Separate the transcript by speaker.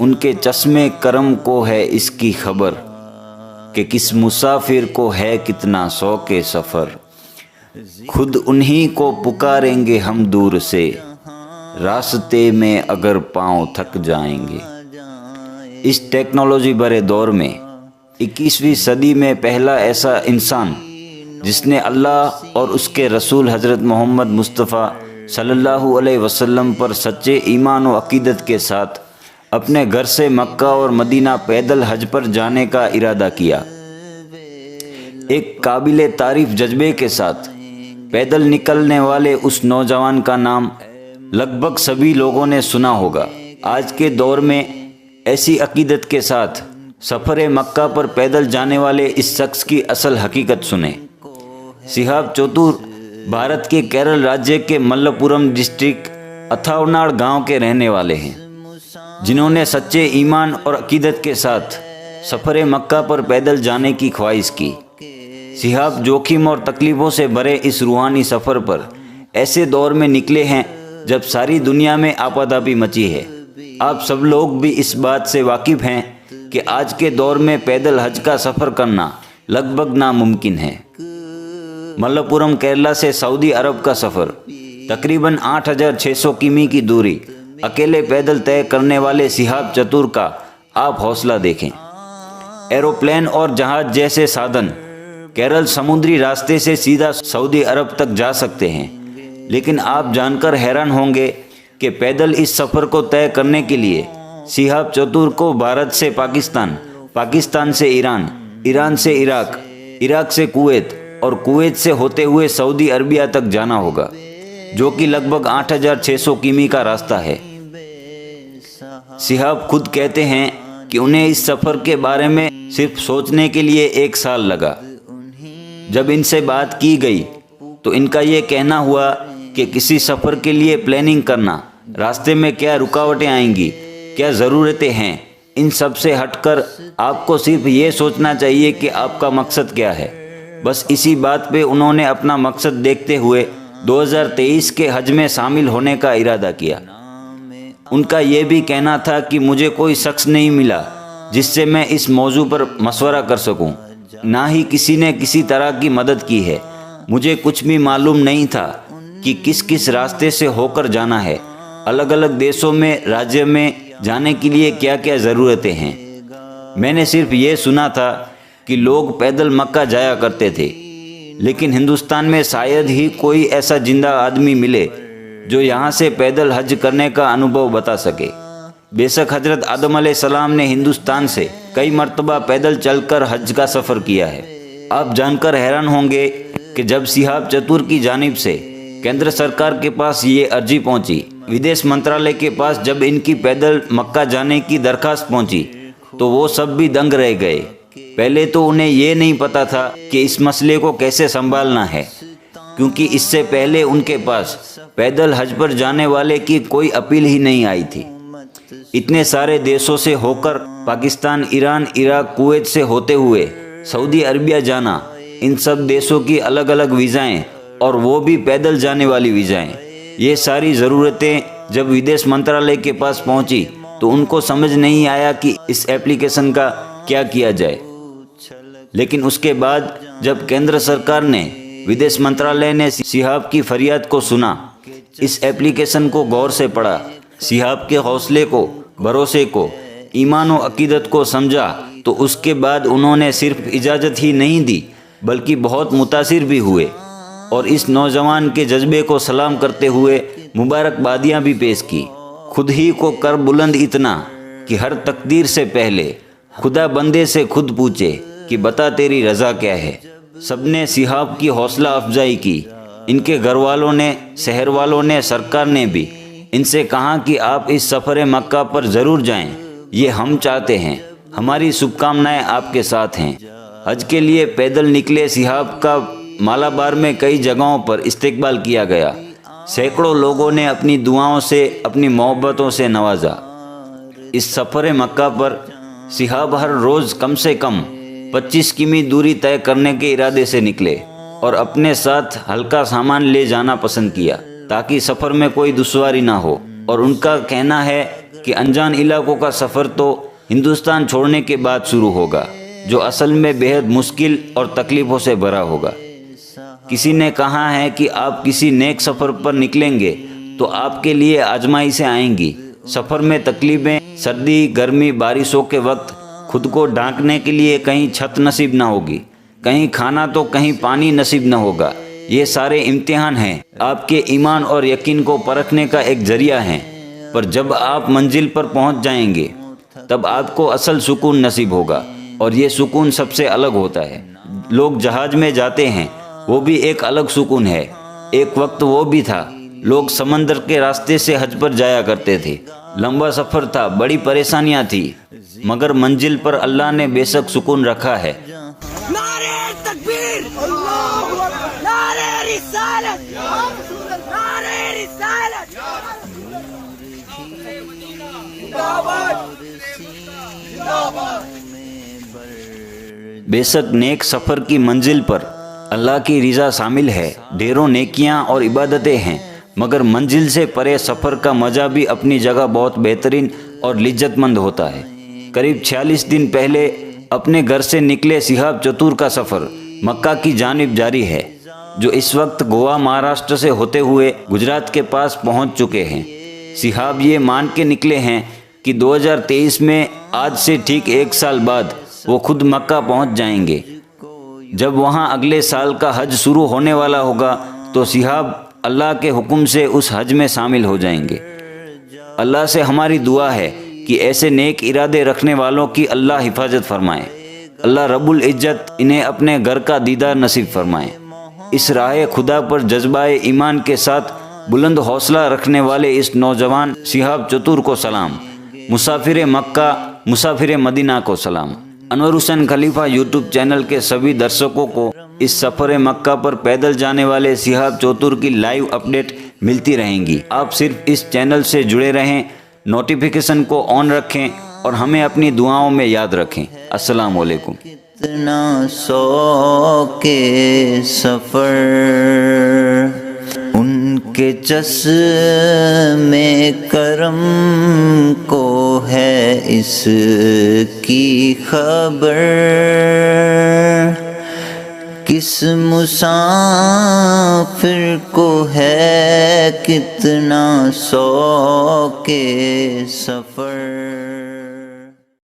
Speaker 1: ان کے چشمے کرم کو ہے اس کی خبر کہ کس مسافر کو ہے کتنا شوق سفر۔ خود انہی کو پکاریں گے ہم دور سے، راستے میں اگر پاؤں تھک جائیں گے۔ اس ٹیکنالوجی بھرے دور میں 21ویں صدی میں پہلا ایسا انسان جس نے اللہ اور اس کے رسول حضرت محمد مصطفیٰ صلی اللہ علیہ وسلم پر سچے ایمان و عقیدت کے ساتھ اپنے گھر سے مکہ اور مدینہ پیدل حج پر جانے کا ارادہ کیا۔ ایک قابل تعریف جذبے کے ساتھ پیدل نکلنے والے اس نوجوان کا نام لگ بھگ سبھی لوگوں نے سنا ہوگا۔ آج کے دور میں ایسی عقیدت کے ساتھ سفر مکہ پر پیدل جانے والے اس شخص کی اصل حقیقت سنیں۔ شہاب چتور بھارت کے کیرل راجیہ کے ملپورم ڈسٹرکٹ اتھاوناڈ گاؤں کے رہنے والے ہیں، جنہوں نے سچے ایمان اور عقیدت کے ساتھ سفر مکہ پر پیدل جانے کی خواہش کی۔ شہاب جوخم اور تکلیفوں سے بھرے اس روحانی سفر پر ایسے دور میں نکلے ہیں جب ساری دنیا میں آپاداپی مچی ہے۔ آپ سب لوگ بھی اس بات سے واقف ہیں کہ آج کے دور میں پیدل حج کا سفر کرنا لگ بھگ ناممکن ہے۔ ملپورم کیرلا سے سعودی عرب کا سفر تقریباً 8600 کمی کی دوری اکیلے پیدل طے کرنے والے شہاب چتور کا آپ حوصلہ دیکھیں۔ ایروپلین اور جہاز جیسے سادن کیرل سمندری راستے سے سیدھا سعودی عرب تک جا سکتے ہیں، لیکن آپ جان کر حیران ہوں گے کہ پیدل اس سفر کو طے کرنے کے لیے شہاب چتور کو بھارت سے پاکستان، پاکستان سے ایران، ایران سے عراق، عراق سے کویت اور کویت سے ہوتے ہوئے سعودی عربیہ تک جانا ہوگا، جو کہ لگ بھگ 8600 کمی کا راستہ ہے۔ شہاب خود کہتے ہیں کہ انہیں اس سفر کے بارے میں صرف سوچنے کے لیے 1 سال لگا۔ جب ان سے بات کی گئی تو ان کا یہ کہنا ہوا کہ کسی سفر کے لیے پلاننگ کرنا، راستے میں کیا رکاوٹیں آئیں گی، کیا ضرورتیں ہیں، ان سب سے ہٹ کر آپ کو صرف یہ سوچنا چاہیے کہ آپ کا مقصد کیا ہے۔ بس اسی بات پہ انہوں نے اپنا مقصد دیکھتے ہوئے 2023 کے حج میں شامل ہونے کا ارادہ کیا۔ ان کا یہ بھی کہنا تھا کہ مجھے کوئی شخص نہیں ملا جس سے میں اس موضوع پر مشورہ کر سکوں، نہ ہی کسی نے کسی طرح کی مدد کی ہے۔ مجھے کچھ بھی معلوم نہیں تھا کہ کس راستے سے ہو کر جانا ہے، الگ الگ دیشوں میں، راجیہ میں جانے کے لیے کیا کیا ضرورتیں ہیں۔ میں نے صرف یہ سنا تھا کہ لوگ پیدل مکہ جایا کرتے تھے، لیکن ہندوستان میں شاید ہی کوئی ایسا زندہ آدمی ملے جو یہاں سے پیدل حج کرنے کا انوبھو بتا سکے۔ بے شک حضرت آدم علیہ السلام نے ہندوستان سے کئی مرتبہ پیدل چل کر حج کا سفر کیا ہے۔ آپ جان کر حیران ہوں گے کہ جب شہاب چتور کی جانب سے کیندر سرکار کے پاس یہ عرضی پہنچی، ودیش منترالیہ کے پاس جب ان کی پیدل مکہ جانے کی درخواست پہنچی تو وہ سب بھی دنگ رہ گئے۔ پہلے تو انہیں یہ نہیں پتا تھا کہ اس مسئلے کو کیسے سنبھالنا ہے، کیونکہ اس سے پہلے ان کے پاس پیدل حج پر جانے والے کی کوئی اپیل ہی نہیں آئی تھی۔ اتنے سارے دیشوں سے ہو کر پاکستان، ایران، عراق، کویت سے ہوتے ہوئے سعودی عربیہ جانا، ان سب دیشوں کی الگ الگ ویزائیں اور وہ بھی پیدل جانے والی ویزائیں، یہ ساری ضرورتیں جب ودیش منترالیہ کے پاس پہنچی تو ان کو سمجھ نہیں آیا کہ اس ایپلیکیشن کا کیا کیا جائے۔ لیکن اس کے بعد جب کیندر سرکار نے، ودیش منترالیہ نے شہاب کی فریاد کو سنا، اس ایپلیکیشن کو غور سے پڑھا، شہاب کے حوصلے کو، بھروسے کو، ایمان و عقیدت کو سمجھا، تو اس کے بعد انہوں نے صرف اجازت ہی نہیں دی بلکہ بہت متاثر بھی ہوئے، اور اس نوجوان کے جذبے کو سلام کرتے ہوئے مبارکبادیاں بھی پیش کی۔ خود ہی کو کر بلند اتنا کہ ہر تقدیر سے پہلے خدا بندے سے خود پوچھے کہ بتا تیری رضا کیا ہے۔ سب نے شہاب کی حوصلہ افزائی کی، ان کے گھر والوں نے، شہر والوں نے، سرکار نے بھی ان سے کہا کہ آپ اس سفر مکہ پر ضرور جائیں، یہ ہم چاہتے ہیں، ہماری شبھ کامنائیں آپ کے ساتھ ہیں۔ حج کے لیے پیدل نکلے شہاب کا مالابار میں کئی جگہوں پر استقبال کیا گیا، سینکڑوں لوگوں نے اپنی دعاؤں سے، اپنی محبتوں سے نوازا۔ اس سفر مکہ پر شہاب ہر روز کم سے کم 25 کمی دوری طے کرنے کے ارادے سے نکلے اور اپنے ساتھ ہلکا سامان لے جانا پسند کیا۔ تاکہ سفر میں کوئی دشواری نہ ہو، اور ان کا کہنا ہے کہ انجان علاقوں کا سفر تو ہندوستان چھوڑنے کے بعد شروع ہوگا، جو اصل میں بے حد مشکل اور تکلیفوں سے بھرا ہوگا۔ کسی نے کہا ہے کہ آپ کسی نیک سفر پر نکلیں گے تو آپ کے لیے آزمائشیں آئیں گی۔ سفر میں تکلیفیں، سردی، گرمی، بارشوں کے وقت خود کو ڈھانکنے کے لیے کہیں چھت نصیب نہ ہوگی، کہیں کھانا تو کہیں پانی نصیب نہ ہوگا۔ یہ سارے امتحان ہیں، آپ کے ایمان اور یقین کو پرکھنے کا ایک ذریعہ ہیں، پر جب آپ منزل پر پہنچ جائیں گے تب آپ کو اصل سکون نصیب ہوگا، اور یہ سکون سب سے الگ ہوتا ہے۔ لوگ جہاز میں جاتے ہیں، وہ بھی ایک الگ سکون ہے۔ ایک وقت وہ بھی تھا، لوگ سمندر کے راستے سے حج پر جایا کرتے تھے، لمبا سفر تھا، بڑی پریشانیاں تھیں، مگر منزل پر اللہ نے بے شک سکون رکھا ہے۔
Speaker 2: نعرہ تکبیر، نعرہ رسالت، نعرہ رسالت،
Speaker 1: بے شک نیک سفر کی منزل پر اللہ کی رضا شامل ہے، ڈھیروں نیکیاں اور عبادتیں ہیں، مگر منزل سے پرے سفر کا مزہ بھی اپنی جگہ بہت بہترین اور لذت مند ہوتا ہے۔ قریب 46 دن پہلے اپنے گھر سے نکلے شہاب چتور کا سفر مکہ کی جانب جاری ہے، جو اس وقت گوا مہاراشٹر سے ہوتے ہوئے گجرات کے پاس پہنچ چکے ہیں۔ شہاب یہ مان کے نکلے ہیں کہ 2023 میں آج سے ٹھیک 1 سال بعد وہ خود مکہ پہنچ جائیں گے۔ جب وہاں اگلے سال کا حج شروع ہونے والا ہوگا تو شہاب اللہ کے حکم سے اس حج میں شامل ہو جائیں گے۔ اللہ سے ہماری دعا ہے کہ ایسے نیک ارادے رکھنے والوں کی اللہ حفاظت فرمائے، اللہ رب العزت انہیں اپنے گھر کا دیدار نصیب فرمائے۔ اس راہ خدا پر جذبہ ایمان کے ساتھ بلند حوصلہ رکھنے والے اس نوجوان شہاب چتور کو سلام، مسافر مکہ، مسافر مدینہ کو سلام۔ انور حسین خلیفہ یوٹیوب چینل کے سبھی درشکوں کو اس سفر مکہ پر پیدل جانے والے شہاب چتور کی لائیو اپڈیٹ ملتی رہیں گی۔ آپ صرف اس چینل سے جڑے رہیں، نوٹیفیکیشن کو آن رکھیں اور ہمیں اپنی دعاؤں میں یاد رکھیں۔ السلام علیکم۔
Speaker 3: کتنا سو کے سفر ان کے چشمِ کرم کو ہے اس کی خبر، کس مسافر کو ہے کتنا سو کے سفر۔